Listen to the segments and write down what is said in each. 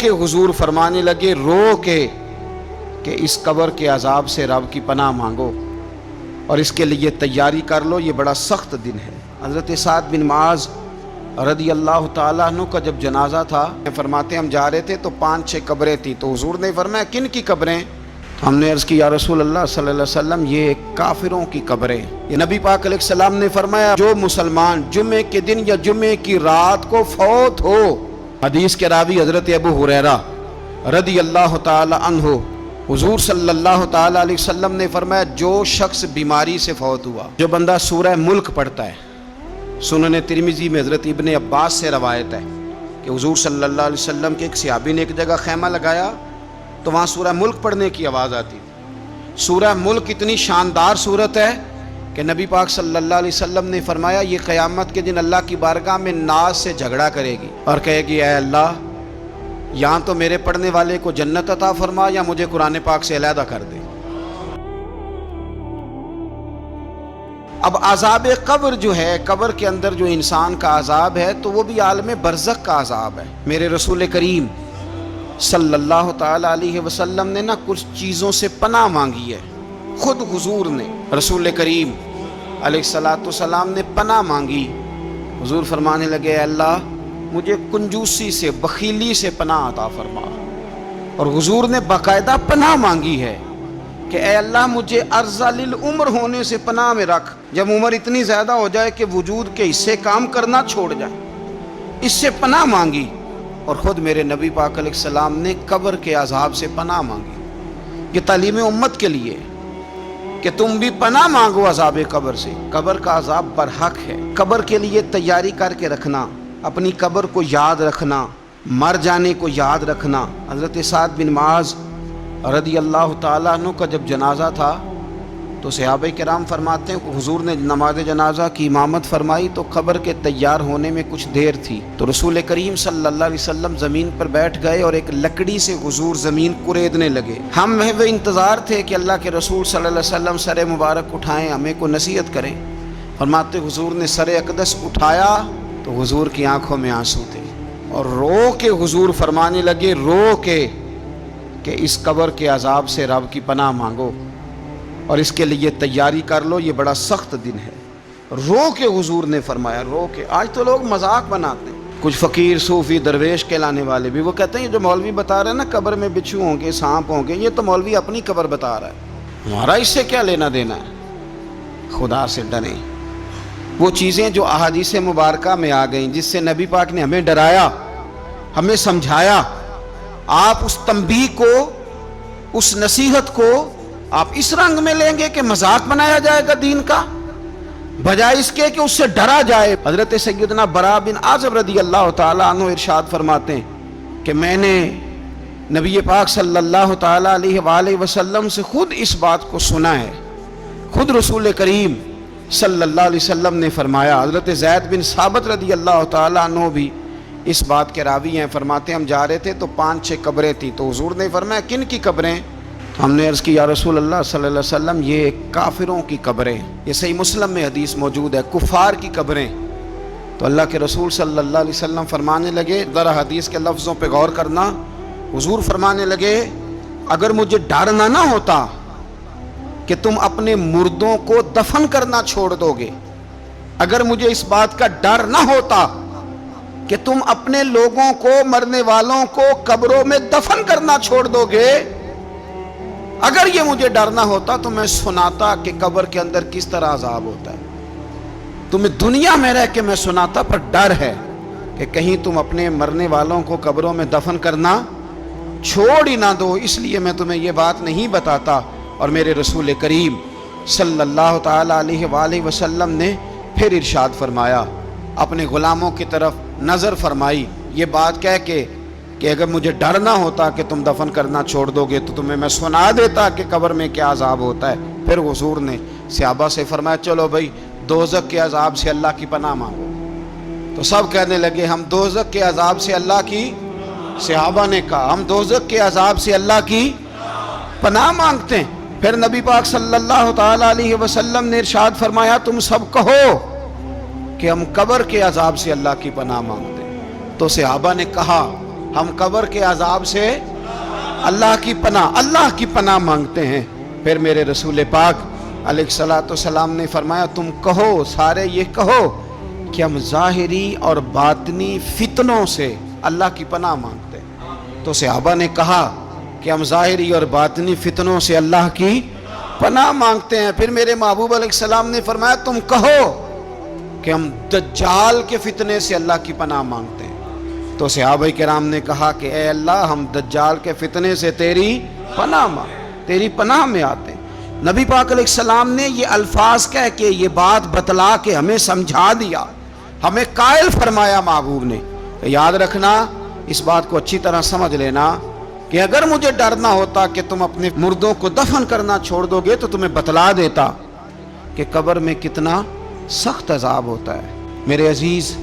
کے حضور فرمانے لگے رو کے کہ اس قبر کے عذاب سے رب کی پناہ مانگو اور اس کے لیے تیاری کر لو، یہ بڑا سخت دن ہے۔ حضرت سعد بن معاذ رضی اللہ تعالیٰ عنہ کا جب جنازہ تھا، فرماتے ہم جا رہے تھے تو 5-6 قبریں تھیں، تو حضور نے فرمایا کن کی قبریں؟ ہم نے عرض کی یا رسول اللہ صلی اللہ علیہ وسلم یہ کافروں کی قبریں۔ یہ نبی پاک علیہ السلام نے فرمایا جو مسلمان جمعے کے دن یا جمعے کی رات کو فوت ہو، حدیث کے راوی حضرت ابو ہریرہ رضی اللہ تعالی عنہ، حضور صلی اللہ تعالی علیہ وسلم نے فرمایا جو شخص بیماری سے فوت ہوا، جو بندہ سورہ ملک پڑھتا ہے، سنن ترمذی میں حضرت ابن عباس سے روایت ہے کہ حضور صلی اللہ علیہ وسلم کے ایک صحابی نے ایک جگہ خیمہ لگایا تو وہاں سورہ ملک پڑھنے کی آواز آتی تھی۔ سورہ ملک اتنی شاندار صورت ہے کہ نبی پاک صلی اللہ علیہ وسلم نے فرمایا یہ قیامت کے دن اللہ کی بارگاہ میں ناز سے جھگڑا کرے گی اور کہے گی اے اللہ یہاں تو میرے پڑھنے والے کو جنت عطا فرما یا مجھے قرآن پاک سے علیحدہ کر دے۔ اب عذاب قبر جو ہے، قبر کے اندر جو انسان کا عذاب ہے تو وہ بھی عالم برزخ کا عذاب ہے۔ میرے رسول کریم صلی اللہ تعالی علیہ وسلم نے نہ کچھ چیزوں سے پناہ مانگی ہے، خود حضور نے، رسول کریم علیہ السلام نے پناہ مانگی۔ حضور فرمانے لگے اے اللہ مجھے کنجوسی سے، بخیلی سے پناہ عطا فرما، اور حضور نے باقاعدہ پناہ مانگی ہے کہ اے اللہ مجھے ارذل العمر ہونے سے پناہ میں رکھ، جب عمر اتنی زیادہ ہو جائے کہ وجود کے حصے کام کرنا چھوڑ جائے، اس سے پناہ مانگی۔ اور خود میرے نبی پاک علیہ السلام نے قبر کے عذاب سے پناہ مانگی۔ یہ تعلیم امت کے لیے کہ تم بھی پناہ مانگو عذاب قبر سے۔ قبر کا عذاب برحق ہے، قبر کے لیے تیاری کر کے رکھنا، اپنی قبر کو یاد رکھنا، مر جانے کو یاد رکھنا۔ حضرت سعد بن معاذ رضی اللہ تعالیٰ عنہ کا جب جنازہ تھا تو صحابہ کرام فرماتے ہیں کہ حضور نے نماز جنازہ کی امامت فرمائی تو قبر کے تیار ہونے میں کچھ دیر تھی، تو رسول کریم صلی اللہ علیہ وسلم زمین پر بیٹھ گئے اور ایک لکڑی سے حضور زمین کریدنے لگے۔ ہم وہ انتظار تھے کہ اللہ کے رسول صلی اللہ علیہ وسلم سر مبارک اٹھائیں، ہمیں کو نصیحت کریں۔ فرماتے حضور نے سر اقدس اٹھایا تو حضور کی آنکھوں میں آنسو تھے، اور رو کے حضور فرمانے لگے رو کے کہ اس قبر کے عذاب سے رب کی پناہ مانگو اور اس کے لیے تیاری کر لو، یہ بڑا سخت دن ہے۔ رو کے حضور نے فرمایا، رو کے۔ آج تو لوگ مذاق بناتے ہیں، کچھ فقیر صوفی درویش کہلانے والے بھی، وہ کہتے ہیں یہ جو مولوی بتا رہے ہیں نا قبر میں بچھو ہوں گے، سانپ ہوں گے، یہ تو مولوی اپنی قبر بتا رہا ہے، ہمارا اس سے کیا لینا دینا ہے۔ خدا سے ڈریں۔ وہ چیزیں جو احادیث مبارکہ میں آ گئیں، جس سے نبی پاک نے ہمیں ڈرایا، ہمیں سمجھایا، آپ اس تنبیہ کو، اس نصیحت کو آپ اس رنگ میں لیں گے کہ مذاق بنایا جائے گا دین کا، بجائے اس کے کہ اس سے ڈرا جائے۔ حضرت سیدنا براء بن عازب رضی اللہ تعالیٰ عنہ ارشاد فرماتے ہیں کہ میں نے نبی پاک صلی اللہ تعالیٰ علیہ وآلہ وسلم سے خود اس بات کو سنا ہے، خود رسول کریم صلی اللہ علیہ وسلم نے فرمایا۔ حضرت زید بن ثابت رضی اللہ تعالیٰ عنہ بھی اس بات کے راوی ہیں، فرماتے ہم جا رہے تھے تو 5-6 قبریں تھیں، تو حضور نے فرمایا کن کی قبریں؟ ہم نے عرض کی یا رسول اللہ صلی اللہ علیہ وسلم یہ کافروں کی قبریں۔ یہ صحیح مسلم میں حدیث موجود ہے، کفار کی قبریں۔ تو اللہ کے رسول صلی اللہ علیہ وسلم فرمانے لگے، ذرا حدیث کے لفظوں پہ غور کرنا، حضور فرمانے لگے اگر مجھے ڈر نہ ہوتا کہ تم اپنے مردوں کو دفن کرنا چھوڑ دو گے، اگر مجھے اس بات کا ڈر نہ ہوتا کہ تم اپنے لوگوں کو، مرنے والوں کو قبروں میں دفن کرنا چھوڑ دو گے، اگر یہ مجھے ڈر نہ ہوتا تو میں سناتا کہ قبر کے اندر کس طرح عذاب ہوتا ہے، تمہیں دنیا میں رہ کے میں سناتا، پر ڈر ہے کہ کہیں تم اپنے مرنے والوں کو قبروں میں دفن کرنا چھوڑ ہی نہ دو، اس لیے میں تمہیں یہ بات نہیں بتاتا۔ اور میرے رسول کریم صلی اللہ تعالیٰ علیہ وآلہ وسلم نے پھر ارشاد فرمایا، اپنے غلاموں کی طرف نظر فرمائی، یہ بات کہہ کے کہ اگر مجھے ڈر نہ ہوتا کہ تم دفن کرنا چھوڑ دو گے تو تمہیں میں سنا دیتا کہ قبر میں کیا عذاب ہوتا ہے۔ پھر حضور نے صحابہ سے فرمایا چلو بھائی دوزخ کے عذاب سے اللہ کی پناہ مانگو، تو سب کہنے لگے ہم دوزخ کے عذاب سے اللہ کی، صحابہ نے کہا ہم دوزخ کے عذاب سے اللہ کی پناہ مانگتے ہیں۔ پھر نبی پاک صلی اللہ تعالیٰ علیہ وسلم نے ارشاد فرمایا تم سب کہو کہ ہم قبر کے عذاب سے اللہ کی پناہ مانگتے ہیں۔ تو صحابہ نے کہا ہم قبر کے عذاب سے اللہ کی پناہ مانگتے ہیں۔ پھر میرے رسول پاک علیہ الصلوۃ والسلام نے فرمایا تم کہو، سارے یہ کہو کہ ہم ظاہری اور باطنی فتنوں سے اللہ کی پناہ مانگتے ہیں۔ تو صحابہ نے کہا کہ ہم ظاہری اور باطنی فتنوں سے اللہ کی پناہ مانگتے ہیں۔ پھر میرے محبوب علیہ السلام نے فرمایا تم کہو کہ ہم دجال کے فتنے سے اللہ کی پناہ مانگتے ہیں۔ تو صحابہ کرام نے کہا کہ اے اللہ ہم دجال کے فتنے سے تیری پناہ میں آتے ہیں۔ نبی پاک علیہ السلام نے یہ الفاظ کہہ کے یہ بات بتلا کے ہمیں سمجھا دیا، ہمیں قائل فرمایا محبوب نے۔ یاد رکھنا، اس بات کو اچھی طرح سمجھ لینا کہ اگر مجھے ڈرنا ہوتا کہ تم اپنے مردوں کو دفن کرنا چھوڑ دو گے تو تمہیں بتلا دیتا کہ قبر میں کتنا سخت عذاب ہوتا ہے۔ میرے عزیز،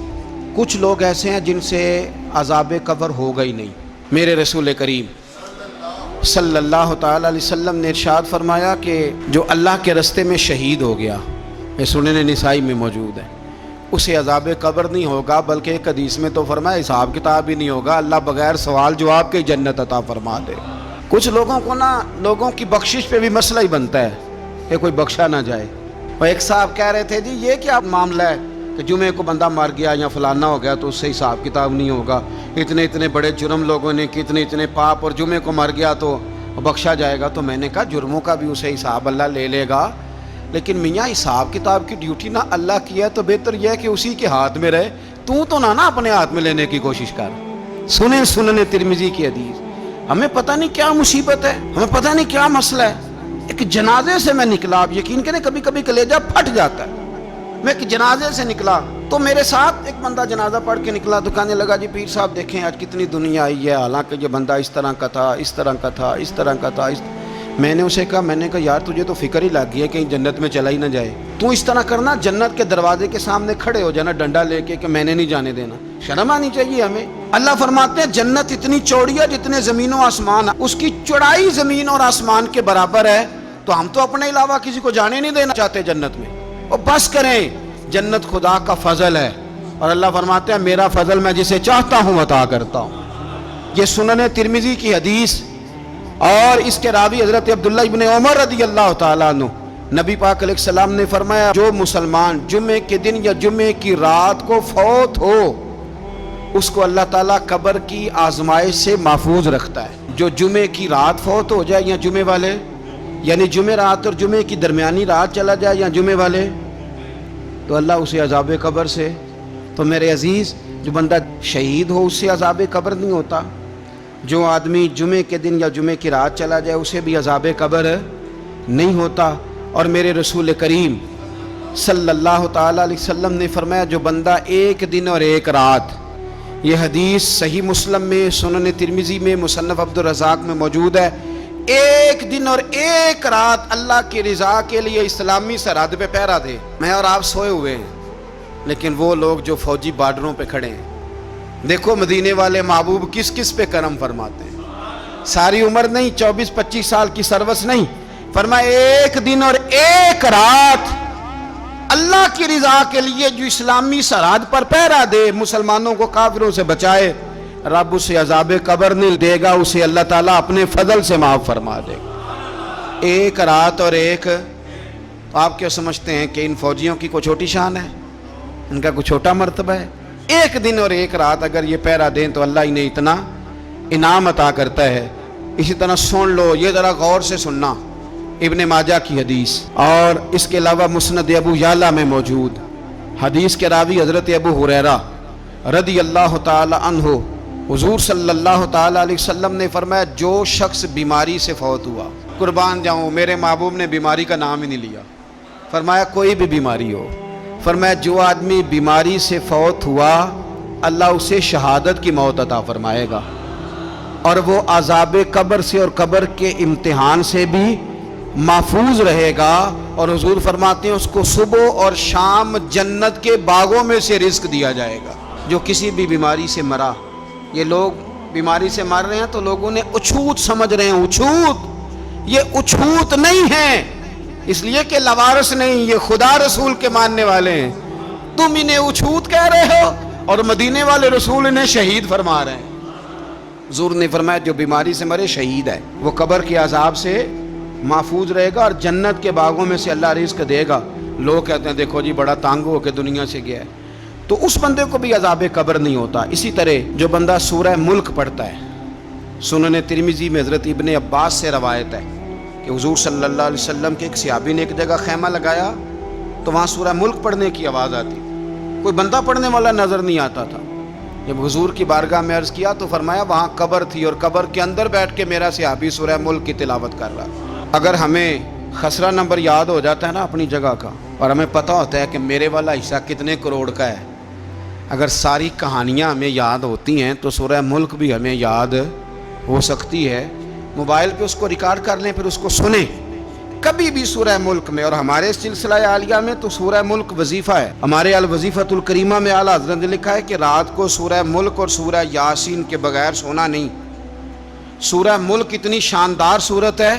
کچھ لوگ ایسے ہیں جن سے عذاب قبر ہوگا ہی نہیں۔ میرے رسول کریم صلی اللہ تعالی علیہ وسلم نے ارشاد فرمایا کہ جو اللہ کے رستے میں شہید ہو گیا، یہ سنن نسائی میں موجود ہے، اسے عذاب قبر نہیں ہوگا، بلکہ ایک حدیث میں تو فرمایا حساب کتاب ہی نہیں ہوگا، اللہ بغیر سوال جواب کے جنت عطا فرما دے۔ کچھ لوگوں کو لوگوں کی بخشش پہ بھی مسئلہ ہی بنتا ہے کہ کوئی بخشا نہ جائے۔ اور ایک صاحب کہہ رہے تھے جی یہ کیا معاملہ ہے کہ جمعے کو بندہ مر گیا یا فلانا ہو گیا تو اس سے حساب کتاب نہیں ہوگا، اتنے بڑے جرم لوگوں نے اتنے پاپ، اور جمعے کو مر گیا تو بخشا جائے گا۔ تو میں نے کہا جرموں کا بھی اسے حساب اللہ لے لے گا، لیکن میاں حساب کتاب کی ڈیوٹی نہ اللہ کی ہے تو بہتر یہ ہے کہ اسی کے ہاتھ میں رہے، تو نہ اپنے ہاتھ میں لینے کی کوشش کر۔ سنن ترمذی کی حدیث۔ ہمیں پتہ نہیں کیا مصیبت ہے، ہمیں پتہ نہیں کیا مسئلہ ہے۔ ایک جنازے سے میں نکلا، آپ یقین کریں کبھی کبھی کلیجہ پھٹ جاتا ہے۔ میں ایک جنازے سے نکلا تو میرے ساتھ ایک بندہ جنازہ پڑھ کے نکلا تو کہنے لگا جی پیر صاحب دیکھیں آج کتنی دنیا آئی ہے، حالانکہ یہ بندہ اس طرح کا تھا، اس طرح کا تھا، اس طرح کا تھا۔ میں نے اسے کہا یار تجھے تو فکر ہی لگ گئی ہے کہیں جنت میں چلا ہی نہ جائے، تو اس طرح کرنا جنت کے دروازے کے سامنے کھڑے ہو جانا ڈنڈا لے کے کہ میں نے نہیں جانے دینا۔ شرم آنی چاہیے ہمیں۔ اللہ فرماتے ہیں جنت اتنی چوڑی ہے جتنے زمین و آسمان، اس کی چوڑائی زمین اور آسمان کے برابر ہے، تو ہم تو اپنے علاوہ کسی کو جانے نہیں دینا چاہتے جنت میں۔ اور بس کریں، جنت خدا کا فضل ہے، اور اللہ فرماتے ہیں میرا فضل میں جسے چاہتا ہوں عطا کرتا ہوں۔ یہ سنن ترمذی کی حدیث، اور اس کے راوی حضرت عبداللہ ابن عمر رضی اللہ تعالیٰ عنہ، نبی پاک علیہ السلام نے فرمایا جو مسلمان جمعے کے دن یا جمعے کی رات کو فوت ہو اس کو اللہ تعالیٰ قبر کی آزمائش سے محفوظ رکھتا ہے۔ جو جمعے کی رات فوت ہو جائے یا جمعے والے، یعنی جمعے رات اور جمعے کی درمیانی رات چلا جائے یا جمعے والے، تو اللہ اسے عذاب قبر سے۔ تو میرے عزیز، جو بندہ شہید ہو اس سے عذاب قبر نہیں ہوتا، جو آدمی جمعے کے دن یا جمعے کی رات چلا جائے اسے بھی عذاب قبر نہیں ہوتا۔ اور میرے رسول کریم صلی اللہ تعالیٰ علیہ وسلم نے فرمایا جو بندہ ایک دن اور ایک رات، یہ حدیث صحیح مسلم میں، سنن ترمذی میں، مصنف عبد الرزاق میں موجود ہے، ایک دن اور ایک رات اللہ کی رضا کے لیے اسلامی سرحد پہ پہرا دے۔ میں اور آپ سوئے ہوئے ہیں، لیکن وہ لوگ جو فوجی بارڈروں پہ کھڑے ہیں، دیکھو مدینے والے محبوب کس کس پہ کرم فرماتے ہیں۔ ساری عمر نہیں، 24-25 سال کی سروس نہیں، فرمایا ایک دن اور ایک رات اللہ کی رضا کے لیے جو اسلامی سرحد پر پہرا دے، مسلمانوں کو کافروں سے بچائے، رب اسے عذاب قبر نہیں دے گا، اسے اللہ تعالیٰ اپنے فضل سے معاف فرما دے گا۔ ایک رات اور ایک، آپ کیا سمجھتے ہیں کہ ان فوجیوں کی کوئی چھوٹی شان ہے؟ ان کا کوئی چھوٹا مرتبہ ہے؟ ایک دن اور ایک رات اگر یہ پہرا دیں تو اللہ انہیں اتنا انعام عطا کرتا ہے۔ اسی طرح سن لو، یہ ذرا غور سے سننا، ابن ماجہ کی حدیث، اور اس کے علاوہ مسند ابو یعلا میں موجود حدیث کے راوی حضرت ابو ہریرہ رضی اللہ تعالی عنہ، حضور صلی اللہ تعالی علیہ وسلم نے فرمایا جو شخص بیماری سے فوت ہوا، قربان جاؤں میرے محبوب نے بیماری کا نام ہی نہیں لیا، فرمایا کوئی بھی بیماری ہو، فرمایا جو آدمی بیماری سے فوت ہوا اللہ اسے شہادت کی موت عطا فرمائے گا، اور وہ عذاب قبر سے اور قبر کے امتحان سے بھی محفوظ رہے گا، اور حضور فرماتے ہیں اس کو صبح اور شام جنت کے باغوں میں سے رزق دیا جائے گا۔ جو کسی بھی بیماری سے مرا، یہ لوگ بیماری سے مر رہے ہیں تو لوگوں نے اچھوت سمجھ رہے ہیں، اچھوت، یہ اچھوت نہیں ہے، اس لیے کہ لوارث نہیں، یہ خدا رسول کے ماننے والے ہیں، تم انہیں اچھوت کہہ رہے ہو اور مدینے والے رسول انہیں شہید فرما رہے ہیں۔ حضور نے فرمایا جو بیماری سے مرے شہید ہے، وہ قبر کے عذاب سے محفوظ رہے گا اور جنت کے باغوں میں سے اللہ رزق دے گا۔ لوگ کہتے ہیں دیکھو جی بڑا تنگ ہو کے دنیا سے گیا ہے، تو اس بندے کو بھی عذاب قبر نہیں ہوتا۔ اسی طرح جو بندہ سورہ ملک پڑھتا ہے، سنن ترمذی میں حضرت ابن عباس سے روایت ہے کہ حضور صلی اللہ علیہ وسلم کے ایک صحابی نے ایک جگہ خیمہ لگایا تو وہاں سورہ ملک پڑھنے کی آواز آتی، کوئی بندہ پڑھنے والا نظر نہیں آتا تھا۔ جب حضور کی بارگاہ میں عرض کیا تو فرمایا وہاں قبر تھی اور قبر کے اندر بیٹھ کے میرا صحابی سورہ ملک کی تلاوت کر رہا۔ اگر ہمیں خسرہ نمبر یاد ہو جاتا ہے نا اپنی جگہ کا، اور ہمیں پتہ ہوتا ہے کہ میرے والا حصہ کتنے کروڑ کا ہے، اگر ساری کہانیاں ہمیں یاد ہوتی ہیں تو سورہ ملک بھی ہمیں یاد ہو سکتی ہے۔ موبائل پہ اس کو ریکارڈ کر لیں، پھر اس کو سنیں کبھی بھی سورہ ملک میں۔ اور ہمارے سلسلہ عالیہ میں تو سورہ ملک وظیفہ ہے۔ ہمارے الوظیفۃ الکریمہ میں اعلیٰ حضرت نے لکھا ہے کہ رات کو سورہ ملک اور سورہ یاسین کے بغیر سونا نہیں۔ سورہ ملک اتنی شاندار صورت ہے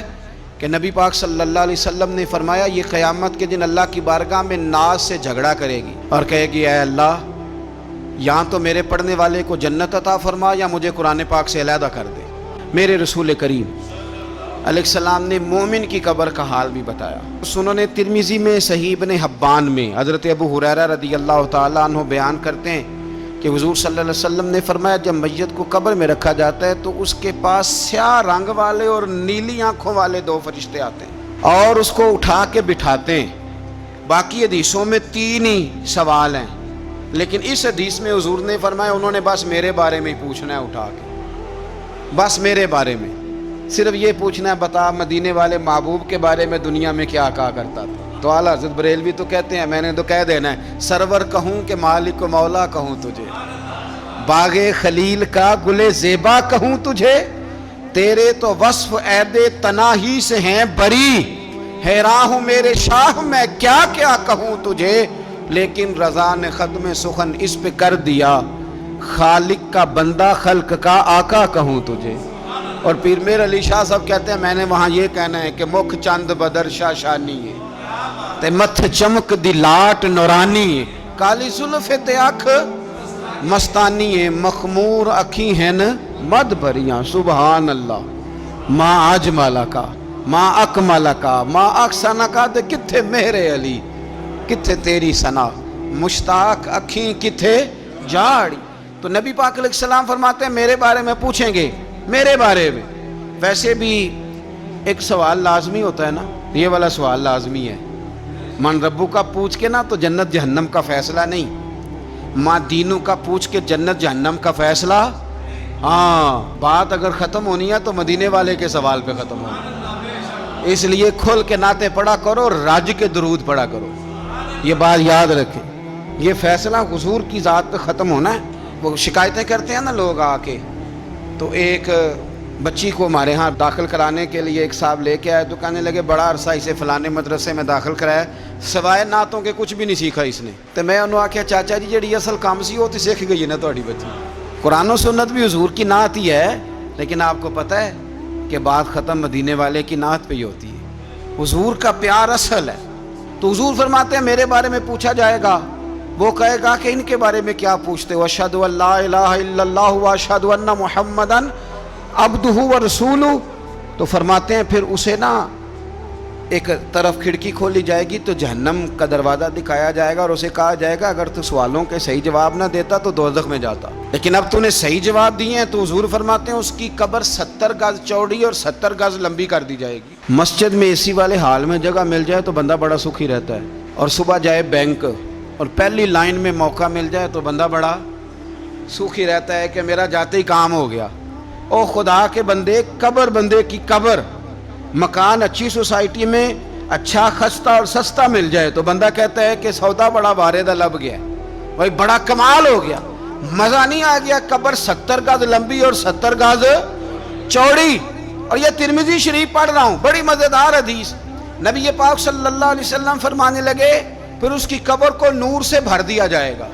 کہ نبی پاک صلی اللہ علیہ وسلم نے فرمایا یہ قیامت کے دن اللہ کی بارگاہ میں ناز سے جھگڑا کرے گی اور کہے گی اے اللہ یہاں تو میرے پڑھنے والے کو جنت عطا فرما یا مجھے قرآن پاک سے علیحدہ کر دے۔ میرے رسول کریم علیہ السلام نے مومن کی قبر کا حال بھی بتایا۔ سنن ترمذی میں صحیح ابن حبان میں حضرت ابو ہریرہ رضی اللہ تعالیٰ عنہ بیان کرتے ہیں کہ حضور صلی اللہ علیہ وسلم نے فرمایا جب میت کو قبر میں رکھا جاتا ہے تو اس کے پاس سیاہ رنگ والے اور نیلی آنکھوں والے دو فرشتے آتے ہیں اور اس کو اٹھا کے بٹھاتے ہیں۔ باقی حدیثوں میں 3 ہی سوال ہیں، لیکن اس حدیث میں حضور نے فرمایا انہوں نے بس میرے بارے میں ہی پوچھنا ہے، اٹھا کے بس میرے بارے میں صرف یہ پوچھنا ہے بتا مدینے والے محبوب کے بارے میں دنیا میں کیا کہا کرتا تھا۔ تو اعلیٰ حضرت بریلوی تو کہتے ہیں میں نے تو کہہ دینا ہے سرور کہوں کہ مالک و مولا کہوں تجھے، باغ خلیل کا گل زیبا کہوں تجھے، تیرے تو وصف عید تناہی سے ہیں بری، حیراں ہوں میرے شاہ میں کیا کیا کہوں تجھے، لیکن رضا نے ختم سخن اس پہ کر دیا، خالق کا بندہ خلق کا آقا کہوں تجھے۔ اور پیر میر علی شاہ صاحب کہتے ہیں میں نے وہاں یہ کہنا ہے کہ مکھ چند بدر شاہ شانی ہے تے متھ چمک دی لاٹ نورانی ہے، کالی زلف تے اکھ مستانی ہے، مخمور اکھی ہیں مد بھریاں، سبحان اللہ ما اجمل کا ما اکمل کا ما احسن کا، تے کتھے مہر علی کتھے تیری ثنا، مشتاق اکھیں کتھے جاڑی۔ تو نبی پاک علیہ السلام فرماتے ہیں میرے بارے میں پوچھیں گے، میرے بارے میں۔ ویسے بھی ایک سوال لازمی ہوتا ہے نا، یہ والا سوال لازمی ہے، من ربو کا پوچھ کے نا تو جنت جہنم کا فیصلہ نہیں، ماں دینوں کا پوچھ کے جنت جہنم کا فیصلہ۔ ہاں بات اگر ختم ہونی ہے تو مدینے والے کے سوال پہ ختم ہونی، اس لیے کھل کے نعتیں پڑھا کرو، راج کے درود پڑھا کرو، یہ بات یاد رکھیں۔ یہ فیصلہ حضور کی ذات پہ ختم ہونا ہے۔ وہ شکایتیں کرتے ہیں نا لوگ آ کے، تو ایک بچی کو ہمارے ہاں داخل کرانے کے لیے ایک صاحب لے کے آئے تو کہنے لگے بڑا عرصہ اسے فلانے مدرسے میں داخل کرایا، سوائے نعتوں کے کچھ بھی نہیں سیکھا اس نے۔ تو میں انہوں آکھیا چاچا جی جڑی اصل کام سی وہ تو سیکھ گئی ہے نا تہاڈی بچی، قرآن و سنت بھی حضور کی نعت ہی ہے، لیکن آپ کو پتہ ہے کہ بات ختم مدینے والے کی نعت پہ ہی ہوتی ہے، حضور کا پیار اصل ہے۔ تو حضور فرماتے ہیں میرے بارے میں پوچھا جائے گا، وہ کہے گا کہ ان کے بارے میں کیا پوچھتے ہو، اشہد ان لا الہ الا اللہ واشہد ان محمدن عبدہ ورسولہ۔ تو فرماتے ہیں پھر اسے نا ایک طرف کھڑکی کھولی جائے گی تو جہنم کا دروازہ دکھایا جائے گا اور اسے کہا جائے گا اگر تو سوالوں کے صحیح جواب نہ دیتا تو دوزخ میں جاتا، لیکن اب تو نے صحیح جواب دیے ہیں۔ تو حضور فرماتے ہیں اس کی قبر 70 گز چوڑی اور 70 گز لمبی کر دی جائے گی۔ مسجد میں اے سی والے حال میں جگہ مل جائے تو بندہ بڑا سکھی رہتا ہے، اور صبح جائے بینک اور پہلی لائن میں موقع مل جائے تو بندہ بڑا سکھی رہتا ہے کہ میرا جاتے ہی کام ہو گیا۔ او خدا کے بندے، قبر بندے کی قبر، مکان اچھی سوسائٹی میں اچھا خستہ اور سستا مل جائے تو بندہ کہتا ہے کہ سودا بڑا بارے لب گیا، بھائی بڑا کمال ہو گیا، مزہ نہیں آ گیا۔ قبر 70 گز لمبی اور 70 گز چوڑی، اور یہ ترمذی شریف پڑھ رہا ہوں، بڑی مزیدار حدیث۔ نبی پاک صلی اللہ علیہ وسلم فرمانے لگے پھر اس کی قبر کو نور سے بھر دیا جائے گا۔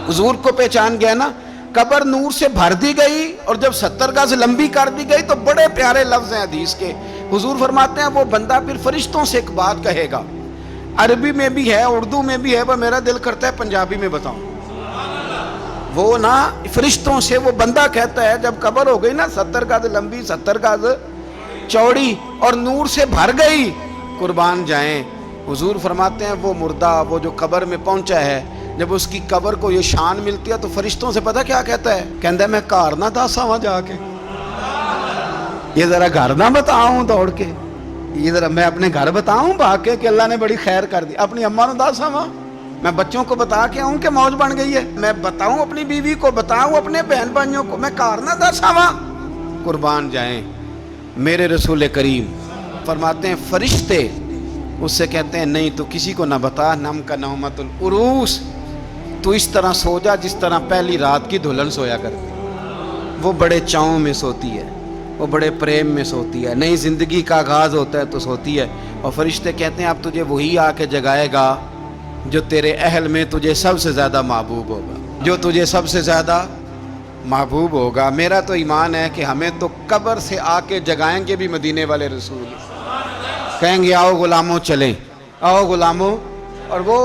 حضور کو پہچان گیا نا، قبر نور سے بھر دی گئی اور جب 70 گز لمبی کر دی گئی تو بڑے پیارے لفظ ہیں حدیث کے۔ حضور فرماتے ہیں وہ بندہ پھر فرشتوں سے ایک بات کہے گا، عربی میں بھی ہے، اردو میں بھی ہے، وہ میرا دل کرتا ہے پنجابی میں بتاؤں۔ وہ نا فرشتوں سے وہ بندہ کہتا ہے جب قبر ہو گئی نا 70 گز لمبی 70 گز چوڑی اور نور سے بھر گئی، قربان جائیں، حضور فرماتے ہیں وہ مردہ وہ جو قبر میں پہنچا ہے، جب اس کی قبر کو یہ شان ملتی ہے تو فرشتوں سے پتہ کیا کہتا ہے؟ کہتا ہے میں گھر نہ داسا وہاں جا کے، یہ ذرا گھر نہ بتاؤں دوڑ کے، یہ ذرا میں اپنے گھر بتاؤں بھاگ کے کہ اللہ نے بڑی خیر کر دی، اپنی اماں نو داسا وہاں، میں بچوں کو بتا کے آؤں کہ موج بن گئی ہے، میں بتاؤں اپنی بیوی کو، بتاؤں اپنے بہن بھائیوں کو، میں گھر نہ داسا وہاں۔ قربان جائیں، میرے رسول کریم فرماتے ہیں فرشتے اس سے کہتے ہیں نہیں تو کسی کو نہ بتا، نم کا نومت العروس، تو اس طرح سو جا جس طرح پہلی رات کی دلہن سویا کرتی، وہ بڑے چاؤں میں سوتی ہے، وہ بڑے پریم میں سوتی ہے، نئی زندگی کا آغاز ہوتا ہے تو سوتی ہے، اور فرشتے کہتے ہیں اب تجھے وہی آ کے جگائے گا جو تیرے اہل میں تجھے سب سے زیادہ محبوب ہوگا، جو تجھے سب سے زیادہ محبوب ہوگا۔ میرا تو ایمان ہے کہ ہمیں تو قبر سے آ کے جگائیں گے بھی مدینے والے رسول، کہیں گے آؤ غلاموں چلیں، آؤ غلاموں۔ اور وہ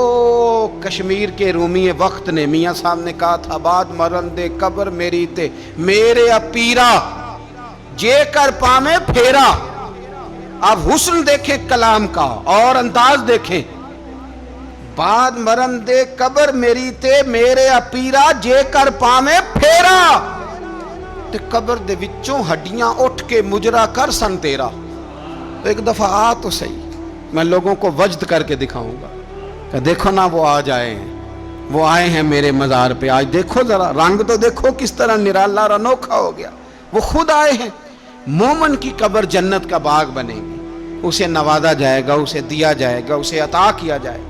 کشمیر کے رومی وقت نے میاں صاحب نے کہا تھا بعد مرندے قبر میری تے میرے اپیرا جے کر پامے پھیرا۔ اب حسن دیکھیں کلام کا اور انداز دیکھیں، بعد مرندے قبر میری تے میرے اپیرا جے کر پامے پھیرا، تے قبر دے وچوں ہڈیاں اٹھ کے مجرا کر سن تیرا۔ تو ایک دفعہ آ تو صحیح، میں لوگوں کو وجد کر کے دکھاؤں گا کہ دیکھو نا وہ آج آئے ہیں، وہ آئے ہیں میرے مزار پہ، آج دیکھو ذرا رنگ تو دیکھو کس طرح نرالا اور انوکھا ہو گیا، وہ خود آئے ہیں۔ مومن کی قبر جنت کا باغ بنے گی، اسے نوازا جائے گا، اسے دیا جائے گا، اسے عطا کیا جائے گا۔